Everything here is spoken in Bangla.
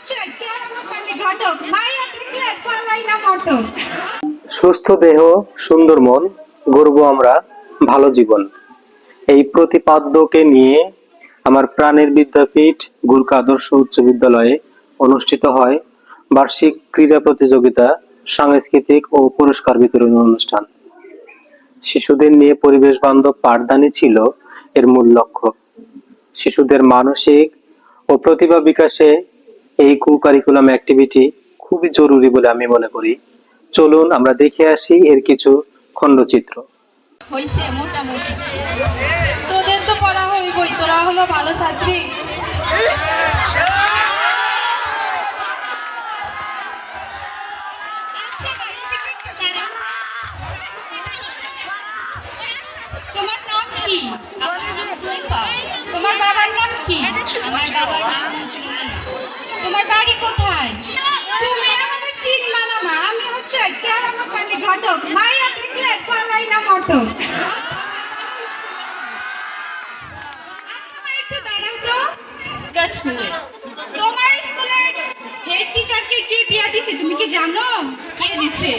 হচ্ছে কেরামতালি ঘটক মাইয়া দেখলে ফালাই না মটক। সুস্থ দেহ সুন্দর মন, গর্ব আমরা ভালো জীবন, এই প্রতিপাদ্যকে নিয়ে আমার প্রাণের বিদ্যাপীঠ গুরকা আদর্শ উচ্চ বিদ্যালয়ে অনুষ্ঠিত হয় বার্ষিক ক্রীড়া প্রতিযোগিতা, সাংস্কৃতিক ও পুরস্কার বিতরণী অনুষ্ঠান। শিশুদের নিয়ে পরিবেশ বান্ধব পাঠদানই ছিল এর মূল লক্ষ্য। শিশুদের মানসিক ও প্রতিভা বিকাশে এই কারিকুলাম অ্যাক্টিভিটি খুবই জরুরি বলে আমি মনে করি। চলুন আমরা দেখে আসি এর কিছু খণ্ডচিত্র। হইছে মোটামুটি, তোদের তো পড়া হইবই, তোরা হলো ভালো ছাত্রী। তোমার নাম কি? তোমার বাবার নাম কি? আমার বাবার নাম ছিল না। তোমার বাড়ি কোথায়? তুমি আমাকে চিনবা না মা, আমি হচ্ছে কেরামতালি ঘটক মাইয়া দেখলে ফালাই না মটক। আচ্ছা, একটু দাঁড়াও তো। স্কুলে তোমার স্কুলের হেড টিচারকে কে বিয়া দিছে তুমি কি জানো? কে দিছে?